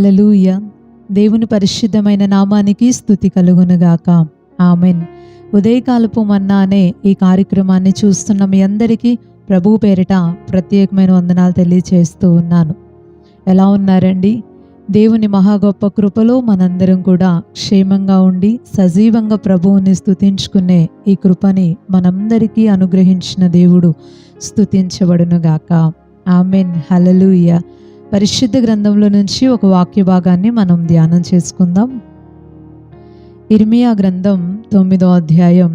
హల్లెలూయా. దేవుని పరిశుద్ధమైన నామానికి స్తుతి కలుగునుగాక. ఆమెన్. ఉదయకాలపు మన్నా అనే ఈ కార్యక్రమాన్ని చూస్తున్న మీ అందరికీ ప్రభువు పేరిట ప్రత్యేకమైన వందనాలు తెలియచేస్తూ ఉన్నాను. ఎలా ఉన్నారండి? దేవుని మహా గొప్ప కృపలో మనందరం కూడా క్షేమంగా ఉండి సజీవంగా ప్రభువుని స్తుతించుకునే ఈ కృపని మనందరికీ అనుగ్రహించిన దేవుడు స్తుతించబడునుగాక. ఆమెన్. హల్లెలూయా. పరిశుద్ధ గ్రంథంలో నుంచి ఒక వాక్య భాగాన్ని మనం ధ్యానం చేసుకుందాం. ఇర్మియా గ్రంథం 9వ అధ్యాయం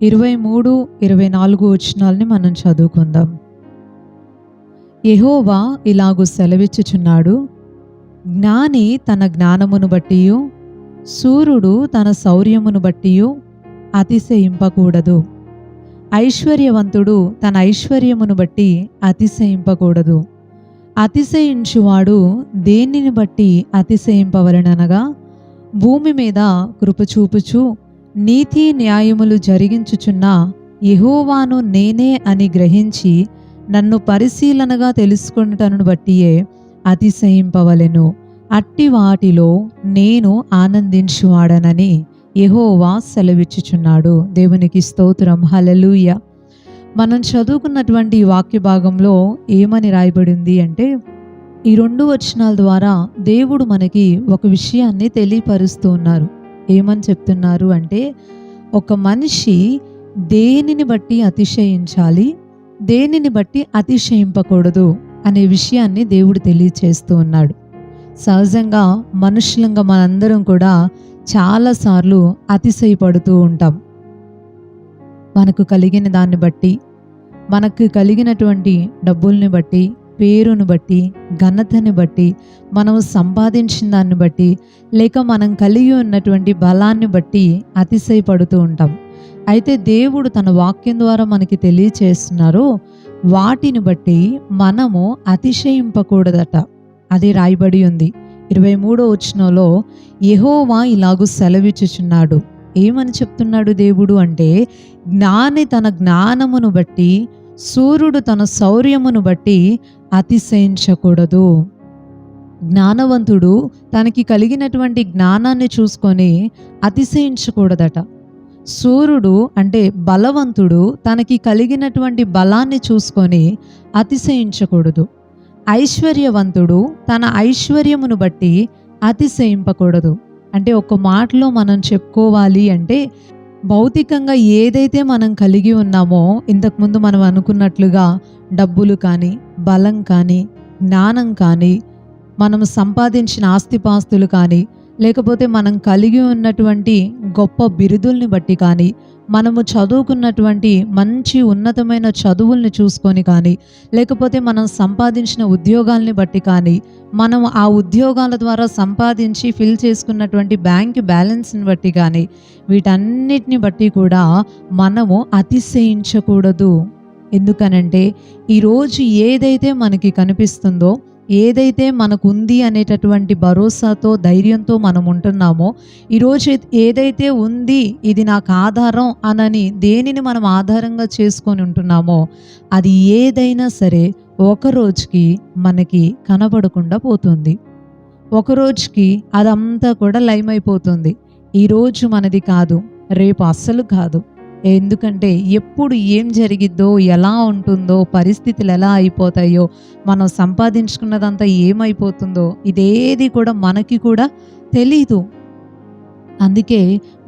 23-24 వచనాల్ని మనం చదువుకుందాం. యెహోవా ఇలాగు సెలవిచ్చుచున్నాడు, జ్ఞాని తన జ్ఞానమును బట్టియు శూరుడు తన శౌర్యమును బట్టియు అతిశయింపకూడదు. ఐశ్వర్యవంతుడు తన ఐశ్వర్యమును బట్టి అతిశయింపకూడదు. అతిశయించువాడు దేనిని బట్టి అతిశయింపవలెననగా, భూమి మీద కృప చూపుచు నీతి న్యాయములు జరిగించుచున్న యెహోవాను నేనే అని గ్రహించి నన్ను పరిశీలనగా తెలుసుకొనుటను బట్టియే అతిశయింపవలెను. అట్టి వాటిలో నేను ఆనందించువాడనని యెహోవా సెలవిచ్చుచున్నాడు. దేవునికి స్తోత్రం. హల్లెలూయా. మనం చదువుకున్నటువంటి ఈ వాక్య భాగంలో ఏమని రాయబడింది అంటే, ఈ 2 వచనాల ద్వారా దేవుడు మనకి ఒక విషయాన్ని తెలియపరుస్తూ ఉన్నారు. ఏమని చెప్తున్నారు అంటే, ఒక మనిషి దేనిని బట్టి అతిశయించాలి, దేనిని బట్టి అతిశయింపకూడదు అనే విషయాన్ని దేవుడు తెలియచేస్తూ ఉన్నాడు. సహజంగా మనుషులంగా మనందరం కూడా చాలాసార్లు అతిశయపడుతూ ఉంటాం. మనకు కలిగిన దాన్ని బట్టి, మనకు కలిగినటువంటి డబ్బుల్ని బట్టి, పేరును బట్టి, ఘనతని బట్టి, మనం సంపాదించిన దాన్ని బట్టి, లేక మనం కలిగి ఉన్నటువంటి బలాన్ని బట్టి అతిశయపడుతూ ఉంటాం. అయితే దేవుడు తన వాక్యం ద్వారా మనకి తెలియచేస్తున్నారు, వాటిని బట్టి మనము అతిశయింపకూడదట. అది రాయబడి ఉంది. 23వ వచనంలో యెహోవా ఇలాగు సెలవిచ్చుచున్నాడు. ఏమని చెప్తున్నాడు దేవుడు అంటే, జ్ఞాని తన జ్ఞానమును బట్టి శూరుడు తన శౌర్యమును బట్టి అతిశయించకూడదు. జ్ఞానవంతుడు తనకి కలిగినటువంటి జ్ఞానాన్ని చూసుకొని అతిశయించకూడదట. శూరుడు అంటే బలవంతుడు తనకి కలిగినటువంటి బలాన్ని చూసుకొని అతిశయించకూడదు. ఐశ్వర్యవంతుడు తన ఐశ్వర్యమును బట్టి అతిశయింపకూడదు. అంటే ఒక మాటలో మనం చెప్పుకోవాలి అంటే, భౌతికంగా ఏదైతే మనం కలిగి ఉన్నామో, ఇంతకుముందు మనం అనుకున్నట్లుగా డబ్బులు కానీ, బలం కానీ, జ్ఞానం కానీ, మనం సంపాదించిన ఆస్తిపాస్తులు కానీ, లేకపోతే మనం కలిగి ఉన్నటువంటి గొప్ప బిరుదుల్ని బట్టి కానీ, మనము చదువుకున్నటువంటి మంచి ఉన్నతమైన చదువుల్ని చూసుకొని కానీ, లేకపోతే మనం సంపాదించిన ఉద్యోగాల్ని బట్టి కానీ, మనం ఆ ఉద్యోగాల ద్వారా సంపాదించి ఫిల్ చేసుకున్నటువంటి బ్యాంక్ బ్యాలెన్స్ని బట్టి కానీ, వీటన్నిటిని బట్టి కూడా మనము అతిశయించకూడదు. ఎందుకనంటే, ఈరోజు ఏదైతే మనకి కనిపిస్తుందో, ఏదైతే మనకు ఉంది అనేటటువంటి భరోసాతో, ధైర్యంతో మనం ఉంటున్నామో, ఈరోజు ఏదైతే ఉంది ఇది నాకు ఆధారం అనని దేనిని మనం ఆధారంగా చేసుకొని ఉంటున్నామో, అది ఏదైనా సరే ఒక రోజుకి మనకి కనబడకుండా పోతుంది. ఒక రోజుకి అదంతా కూడా లయమైపోతుంది. ఈరోజు మనది కాదు, రేపు అస్సలు కాదు. ఎందుకంటే ఎప్పుడు ఏం జరిగిద్దో, ఎలా ఉంటుందో, పరిస్థితులు ఎలా అయిపోతాయో, మనం సంపాదించుకున్నదంతా ఏమైపోతుందో, ఇదేది కూడా మనకి కూడా తెలీదు. అందుకే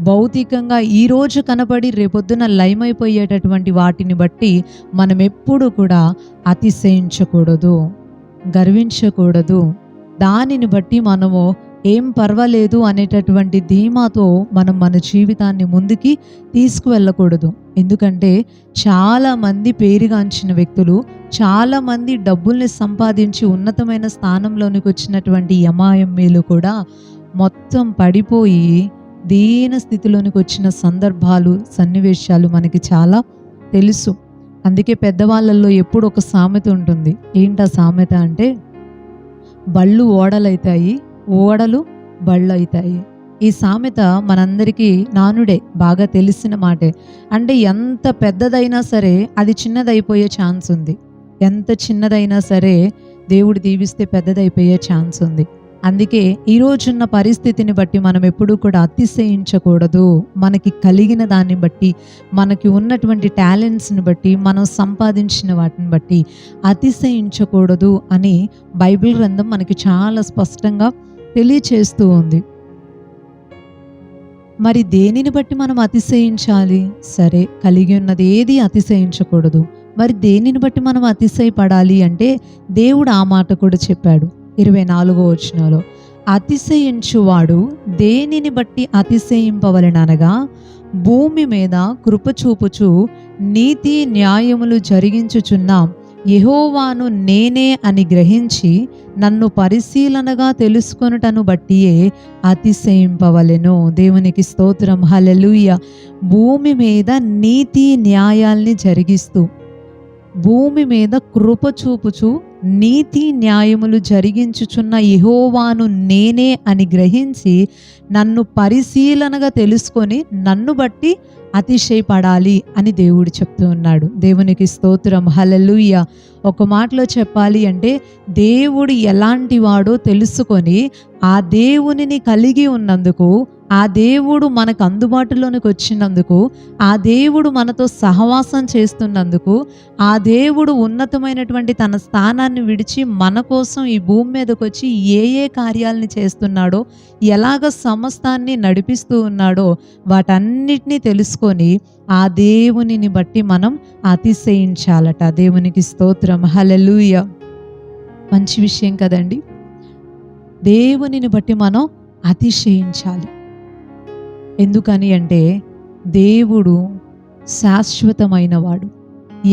భౌతికంగా ఈరోజు కనబడి రేపొద్దున లయమైపోయేటటువంటి వాటిని బట్టి మనం ఎప్పుడు కూడా అతిశయించకూడదు, గర్వించకూడదు. దానిని బట్టి మనము ఏం పర్వాలేదు అనేటటువంటి ధీమాతో మనం మన జీవితాన్ని ముందుకి తీసుకువెళ్ళకూడదు. ఎందుకంటే చాలామంది పేరుగాంచిన వ్యక్తులు, చాలామంది డబ్బుల్ని సంపాదించి ఉన్నతమైన స్థానంలోనికి వచ్చినటువంటి యమాయమ్మీలు కూడా మొత్తం పడిపోయి దీన స్థితిలోనికి వచ్చిన సందర్భాలు, సన్నివేశాలు మనకి చాలా తెలుసు. అందుకే పెద్దవాళ్ళల్లో ఎప్పుడు ఒక సామెత ఉంటుంది. ఏంటా సామెత అంటే, బళ్ళు ఓడలైతాయి, ఓడలు బళ్ళు అవుతాయి. ఈ సామెత మనందరికీ నానుడే, బాగా తెలిసిన మాటే. అంటే ఎంత పెద్దదైనా సరే అది చిన్నదైపోయే ఛాన్స్ ఉంది. ఎంత చిన్నదైనా సరే దేవుడు దీవిస్తే పెద్దదైపోయే ఛాన్స్ ఉంది. అందుకే ఈ రోజున్న పరిస్థితిని బట్టి మనం ఎప్పుడూ కూడా అతిశయించకూడదు. మనకి కలిగిన దాన్ని బట్టి, మనకి ఉన్నటువంటి టాలెంట్స్ని బట్టి, మనం సంపాదించిన వాటిని బట్టి అతిశయించకూడదు అని బైబిల్ గ్రంథం మనకి చాలా స్పష్టంగా తెలియచేస్తూ ఉంది. మరి దేనిని బట్టి మనం అతిశయించాలి? సరే, కలిగి ఉన్నది ఏది అతిశయించకూడదు. మరి దేనిని బట్టి మనం అతిశయపడాలి అంటే దేవుడు ఆ మాట కూడా చెప్పాడు 24వ వచనంలో, అతిశయించువాడు దేనిని బట్టి అతిశయింపవలెననగా భూమి మీద కృప చూపుచు నీతి న్యాయములు జరిగించుచున్న యెహోవాను నేనే అని గ్రహించి నన్ను పరిశీలనగా తెలుసుకొనుటను బట్టియే అతిశయింపవలెను. దేవునికి స్తోత్రం, హల్లెలూయా. భూమి మీద నీతి న్యాయాల్ని జరిగిస్తూ, భూమి మీద కృప చూపుచు నీతి న్యాయములు జరిగించుచున్న యెహోవాను నేనే అని గ్రహించి నన్ను పరిశీలనగా తెలుసుకొని నన్ను బట్టి అతిశయపడాలి అని దేవుడు చెప్తూ ఉన్నాడు. దేవునికి స్తోత్రం, హల్లెలూయా. ఒక మాటలో చెప్పాలి అంటే దేవుడు ఎలాంటి వాడో తెలుసుకొని ఆ దేవునిని కలిగి ఉన్నందుకు, ఆ దేవుడు మనకు అందుబాటులోనికి వచ్చినందుకు, ఆ దేవుడు మనతో సహవాసం చేస్తున్నందుకు, ఆ దేవుడు ఉన్నతమైనటువంటి తన స్థానాన్ని విడిచి మన కోసం ఈ భూమి మీదకి వచ్చి ఏ ఏ కార్యాలని చేస్తున్నాడో, ఎలాగ సమస్తాన్ని నడిపిస్తూ ఉన్నాడో వాటన్నిటినీ తెలుసుకొని ఆ దేవునిని బట్టి మనం అతిశయించాలట. దేవునికి స్తోత్రం, హల్లెలూయా. మంచి విషయం కదండి. దేవునిని బట్టి మనం అతిశయించాలి. ఎందుకని అంటే దేవుడు శాశ్వతమైన వాడు.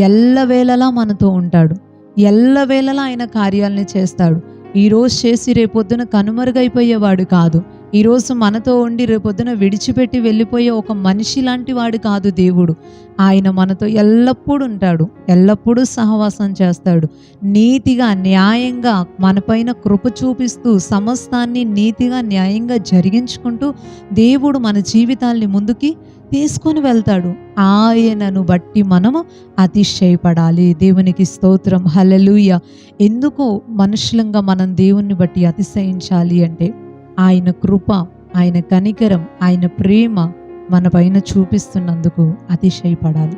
ఎల్లవేళలా మనతో ఉంటాడు. ఎల్లవేళలా ఆయన కార్యాలని చేస్తాడు. ఈరోజు చేసి రేపొద్దున కనుమరుగైపోయేవాడు కాదు. ఈరోజు మనతో ఉండి రేపొద్దున విడిచిపెట్టి వెళ్ళిపోయే ఒక మనిషి లాంటి వాడు కాదు దేవుడు. ఆయన మనతో ఎల్లప్పుడూ ఉంటాడు, ఎల్లప్పుడూ సహవాసం చేస్తాడు. నీతిగా న్యాయంగా మనపైన కృప చూపిస్తూ సమస్తాన్ని నీతిగా న్యాయంగా జరిగించుకుంటూ దేవుడు మన జీవితాల్ని ముందుకి తీసుకొని వెళ్తాడు. ఆయనను బట్టి మనము అతిశయపడాలి. దేవునికి స్తోత్రం, హల్లెలూయా. ఎందుకు మనుషులంగా మనం దేవుణ్ణి బట్టి అతిశయించాలి అంటే ఆయన కృప, ఆయన కనికరం, ఆయన ప్రేమ మన పైన చూపిస్తున్నందుకు అతిశయపడాలి.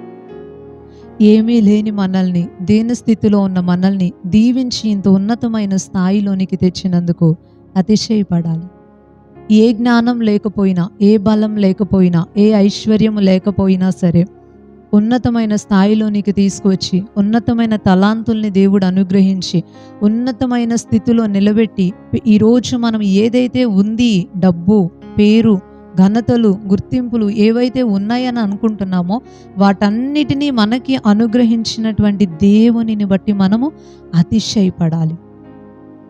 ఏమీ లేని మనల్ని, దేని స్థితిలో ఉన్న మనల్ని దీవించి ఇంత ఉన్నతమైన స్థాయిలోనికి తెచ్చినందుకు అతిశయపడాలి. ఏ జ్ఞానం లేకపోయినా, ఏ బలం లేకపోయినా, ఏ ఐశ్వర్యం లేకపోయినా సరే ఉన్నతమైన స్థాయిలోనికి తీసుకువచ్చి ఉన్నతమైన తలాంతుల్ని దేవుడు అనుగ్రహించి ఉన్నతమైన స్థితిలో నిలబెట్టి ఈరోజు మనం ఏదైతే ఉంది, డబ్బు, పేరు, ఘనతలు, గుర్తింపులు ఏవైతే ఉన్నాయని అనుకుంటున్నామో వాటన్నిటినీ మనకి అనుగ్రహించినటువంటి దేవునిని బట్టి మనము అతిశయపడాలి.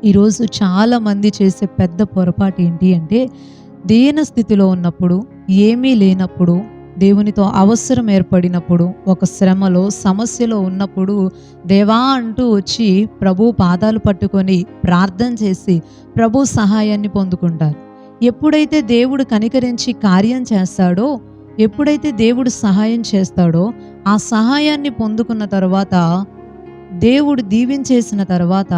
ఈరోజు చాలామంది చేసే పెద్ద పొరపాటు ఏంటి అంటే దీన స్థితిలో ఉన్నప్పుడు, ఏమీ లేనప్పుడు, దేవునితో అవసరం ఏర్పడినప్పుడు, ఒక శ్రమలో సమస్యలో ఉన్నప్పుడు దేవా అంటూ వచ్చి ప్రభు పాదాలు పట్టుకొని ప్రార్థన చేసి ప్రభు సహాయాన్ని పొందుకుంటారు. ఎప్పుడైతే దేవుడు కనికరించి కార్యం చేస్తాడో, ఎప్పుడైతే దేవుడు సహాయం చేస్తాడో ఆ సహాయాన్ని పొందుకున్న తర్వాత, దేవుడు దీవించేసిన తర్వాత,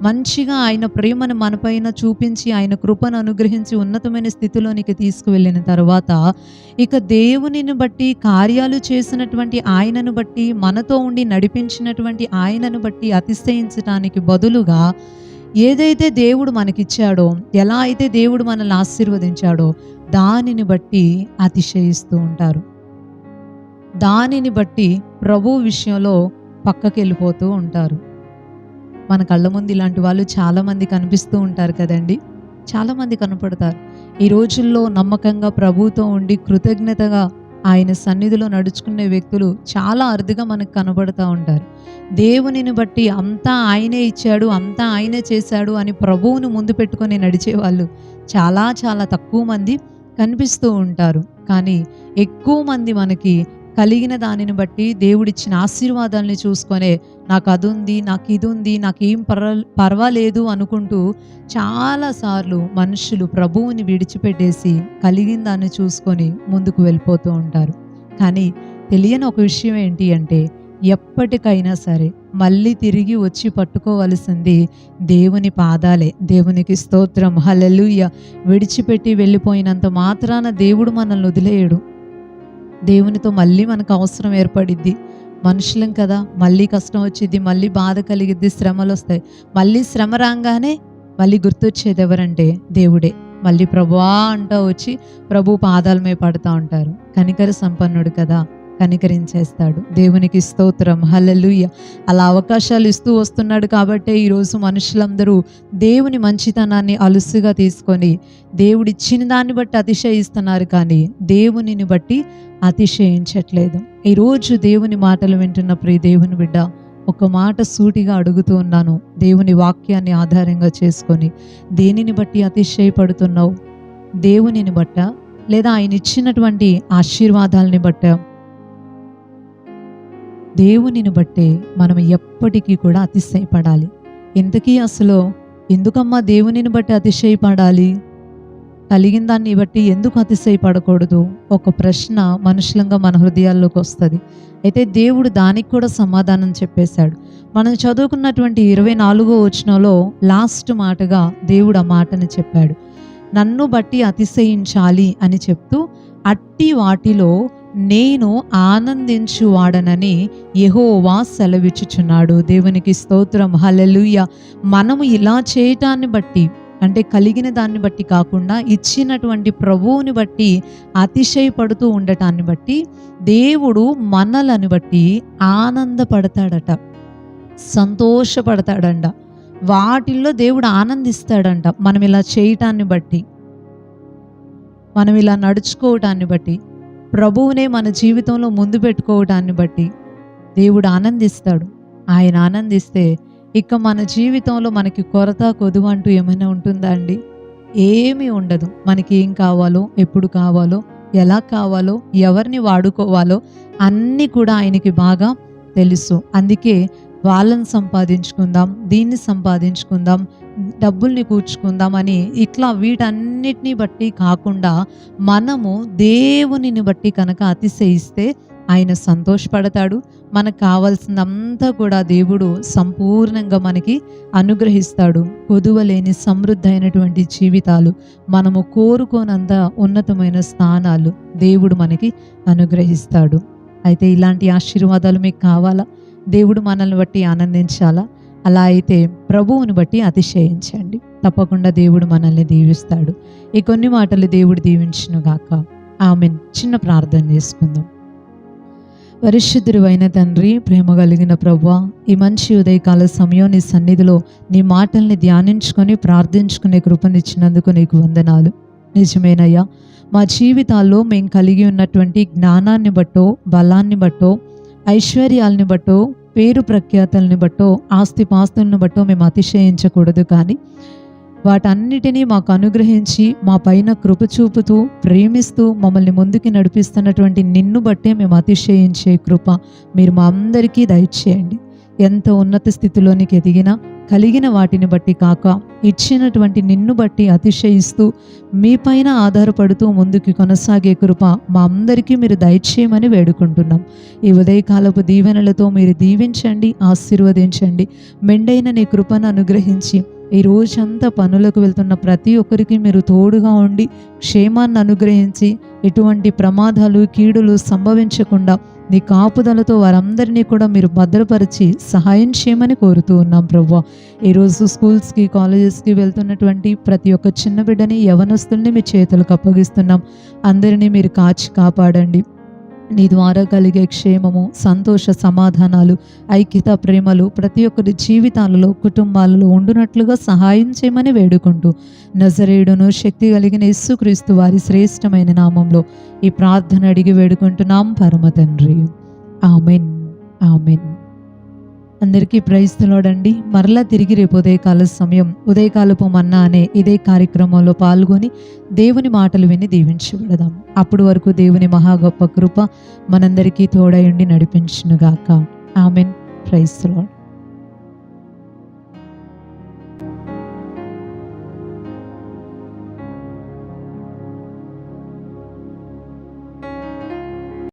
మంచిగా ఆయన ప్రేమను మనపైన చూపించి ఆయన కృపను అనుగ్రహించి ఉన్నతమైన స్థితిలోనికి తీసుకువెళ్ళిన తర్వాత ఇక దేవునిని బట్టి, కార్యాలు చేసినటువంటి ఆయనను బట్టి, మనతో ఉండి నడిపించినటువంటి ఆయనను బట్టి అతిశయించడానికి బదులుగా ఏదైతే దేవుడు మనకిచ్చాడో, ఎలా అయితే దేవుడు మనల్ని ఆశీర్వదించాడో దానిని బట్టి అతిశయిస్తూ ఉంటారు. దానిని బట్టి ప్రభు విషయంలో పక్కకి వెళ్ళిపోతూ ఉంటారు. మన కళ్ళ ముందు ఇలాంటి వాళ్ళు చాలామంది కనిపిస్తూ ఉంటారు కదండి. చాలామంది కనపడతారు. ఈ రోజుల్లో నమ్మకంగా ప్రభువుతో ఉండి కృతజ్ఞతగా ఆయన సన్నిధిలో నడుచుకునే వ్యక్తులు చాలా అరుదుగా మనకు కనబడుతూ ఉంటారు. దేవునిని బట్టి అంతా ఆయనే ఇచ్చాడు, అంతా ఆయనే చేశాడు అని ప్రభువును ముందు పెట్టుకొని నడిచే వాళ్ళు చాలా చాలా తక్కువ మంది కనిపిస్తూ ఉంటారు. కానీ ఎక్కువ మంది మనకి కలిగిన దానిని బట్టి దేవుడిచ్చిన ఆశీర్వాదాలని చూసుకొనే నాకు అది ఉంది, నాకు ఇది ఉంది, నాకేం పర్వాలేదు అనుకుంటూ చాలాసార్లు మనుషులు ప్రభువుని విడిచిపెట్టేసి కలిగిన దాన్ని చూసుకొని ముందుకు వెళ్ళిపోతూ ఉంటారు. కానీ తెలియని ఒక విషయం ఏంటి అంటే ఎప్పటికైనా సరే మళ్ళీ తిరిగి వచ్చి పట్టుకోవలసింది దేవుని పాదాలే. దేవునికి స్తోత్రం, హల్లెలూయా. విడిచిపెట్టి వెళ్ళిపోయినంత మాత్రాన దేవుడు మనల్ని వదిలేయడు. దేవునితో మళ్ళీ మనకు అవసరం ఏర్పడిద్ది. మనుషులం కదా, మళ్ళీ కష్టం వచ్చిద్ది, మళ్ళీ బాధ కలిగిద్ది, శ్రమలు వస్తాయి. మళ్ళీ శ్రమ రాగానే మళ్ళీ గుర్తొచ్చేది ఎవరంటే దేవుడే. మళ్ళీ ప్రభువా అంటూ వచ్చి ప్రభు పాదాల మీద పడుతూ ఉంటారు. కనికర సంపన్నుడు కదా, కనికరించేస్తాడు. దేవునికి స్తోత్రం, హల్లెలూయా. అలా అవకాశాలు ఇస్తూ వస్తున్నాడు కాబట్టే ఈరోజు మనుషులందరూ దేవుని మంచితనాన్ని అలుసుగా తీసుకొని దేవుడిచ్చిన దాన్ని బట్టి అతిశయిస్తున్నారు, కానీ దేవునిని బట్టి అతిశయించట్లేదు. ఈరోజు దేవుని మాటలు వింటున్న ప్రియ దేవుని బిడ్డ, ఒక మాట సూటిగా అడుగుతూ ఉన్నాను. దేవుని వాక్యాన్ని ఆధారంగా చేసుకొని దేనిని బట్టి అతిశయపడుతున్నావు? దేవునిని బట్ట, లేదా ఆయన ఇచ్చినటువంటి ఆశీర్వాదాలని బట్ట? దేవునిని బట్టే మనం ఎప్పటికీ కూడా అతిశయపడాలి. ఇంతకీ అసలు ఎందుకమ్మా దేవునిని బట్టి అతిశయపడాలి? కలిగిన దాన్ని బట్టి ఎందుకు అతిశయపడకూడదు? ఒక ప్రశ్న మనుషులంగా మన హృదయాల్లోకి వస్తుంది. అయితే దేవుడు దానికి కూడా సమాధానం చెప్పేశాడు. మనం చదువుకున్నటువంటి 24వ వచనంలో లాస్ట్ మాటగా దేవుడు ఆ మాటని చెప్పాడు. నన్ను బట్టి అతిశయించాలి అని చెప్తూ, అట్టి వాటిలో నేను ఆనందించువాడనని యెహోవా సెలవిచ్చుచున్నాడు. దేవునికి స్తోత్రం, హల్లెలూయా. మనము ఇలా చేయటాన్ని బట్టి, అంటే కలిగిన దాన్ని బట్టి కాకుండా ఇచ్చినటువంటి ప్రభువుని బట్టి అతిశయపడుతూ ఉండటాన్ని బట్టి దేవుడు మనలను బట్టి ఆనందపడతాడట, సంతోషపడతాడంట. వాటిల్లో దేవుడు ఆనందిస్తాడంట. మనం ఇలా చేయటాన్ని బట్టి, మనం ఇలా నడుచుకోవటాన్ని బట్టి, ప్రభువునే మన జీవితంలో ముందు పెట్టుకోవటాన్ని బట్టి దేవుడు ఆనందిస్తాడు. ఆయన ఆనందిస్తే ఇక మన జీవితంలో మనకి కొరత కొదువ అంటూ ఏమైనా ఉంటుందా అండి? ఏమీ ఉండదు. మనకి ఏం కావాలో, ఎప్పుడు కావాలో, ఎలా కావాలో, ఎవరిని వాడుకోవాలో అన్నీ కూడా ఆయనకి బాగా తెలుసు. అందుకే వాళ్ళని సంపాదించుకుందాం, దీన్ని సంపాదించుకుందాం, డబ్బుల్ని కూర్చుకుందాం అని ఇట్లా వీటన్నిటిని బట్టి కాకుండా మనము దేవునిని బట్టి కనుక అతిశయిస్తే ఆయన సంతోషపడతాడు. మనకు కావాల్సిందంతా కూడా దేవుడు సంపూర్ణంగా మనకి అనుగ్రహిస్తాడు. కొదువలేని సమృద్ధి అయినటువంటి జీవితాలు, మనము కోరుకోనంత ఉన్నతమైన స్థానాలు దేవుడు మనకి అనుగ్రహిస్తాడు. అయితే ఇలాంటి ఆశీర్వాదాలు మీకు కావాలా? దేవుడు మనల్ని బట్టి ఆనందించాలా? అలా అయితే ప్రభువుని బట్టి అతిశయించండి. తప్పకుండా దేవుడు మనల్ని దీవిస్తాడు. ఈ కొన్ని మాటలు దేవుడు దీవించునుగాక. ఆమెన్. చిన్న ప్రార్థన చేసుకుందాం. పరిశుద్ధుడు అయిన తండ్రి, ప్రేమ కలిగిన ప్రభువా, ఈ మంచి ఉదయకాల సమయం నీ సన్నిధిలో నీ మాటల్ని ధ్యానించుకొని ప్రార్థించుకునే కృపనిచ్చినందుకు నీకు వందనాలు. నిజమేనయ్యా, మా జీవితాల్లో మేము కలిగి ఉన్నటువంటి జ్ఞానాన్ని బట్టో, బలాన్ని బట్టో, ఐశ్వర్యాలని బట్టో, పేరు ప్రఖ్యాతల్ని బట్టో, ఆస్తిపాస్తులను బట్టో మేము అతిశయించకూడదు. కానీ వాటన్నిటినీ మాకు అనుగ్రహించి మా పైన కృప చూపుతూ ప్రేమిస్తూ మమ్మల్ని ముందుకి నడిపిస్తున్నటువంటి నిన్ను బట్టే మేము అతిశయించే కృప మీరు మా అందరికీ దయచేయండి. ఎంత ఉన్నత స్థితిలోనికి ఎదిగినా కలిగిన వాటిని బట్టి కాక ఇచ్చినటువంటి నిన్ను బట్టి అతిశయిస్తూ మీ పైన ఆధారపడుతూ ముందుకు కొనసాగే కృప మా అందరికీ మీరు దయచేయమని వేడుకుంటున్నాం. ఈ ఉదయకాలపు దీవెనలతో మీరు దీవించండి, ఆశీర్వదించండి. మెండైన నీ కృపను అనుగ్రహించి ఈ రోజంతా పనులకు వెళ్తున్న ప్రతి ఒక్కరికి మీరు తోడుగా ఉండి క్షేమాన్ని అనుగ్రహించి ఎటువంటి ప్రమాదాలు, కీడులు సంభవించకుండా నీ కాపుదలతో వారందరినీ కూడా మీరు భద్రపరిచి సహాయం చేయమని కోరుతూ ఉన్నాం ప్రభువా. ఈరోజు స్కూల్స్కి, కాలేజెస్కి వెళ్తున్నటువంటి ప్రతి ఒక్క చిన్న బిడ్డని, యవనస్తుల్ని మీ చేతులకు అప్పగిస్తున్నాం. అందరినీ మీరు కాచి కాపాడండి. నీ ద్వారా కలిగే క్షేమము, సంతోష సమాధానాలు, ఐక్యత, ప్రేమలు ప్రతి ఒక్కరి జీవితాలలో, కుటుంబాలలో ఉండునట్లుగా సహాయం చేయమని వేడుకుంటూ నజరేయుడును శక్తి కలిగిన యేసుక్రీస్తు వారి శ్రేష్టమైన నామంలో ఈ ప్రార్థన అడిగి వేడుకుంటున్నాం పరమ తండ్రి. Amen, amen. అందరికీ ప్రైజ్ ది లార్డ్ అండి. మరలా తిరిగి రేపు ఉదయకాల సమయం ఉదయకాలపు మన్నా అనే ఇదే కార్యక్రమంలో పాల్గొని దేవుని మాటలు విని దీవించబడదాం. అప్పటి వరకు దేవుని మహా గొప్ప కృప మనందరికీ తోడై ఉండి నడిపించునుగాక. ఆమెన్. Praise the lord.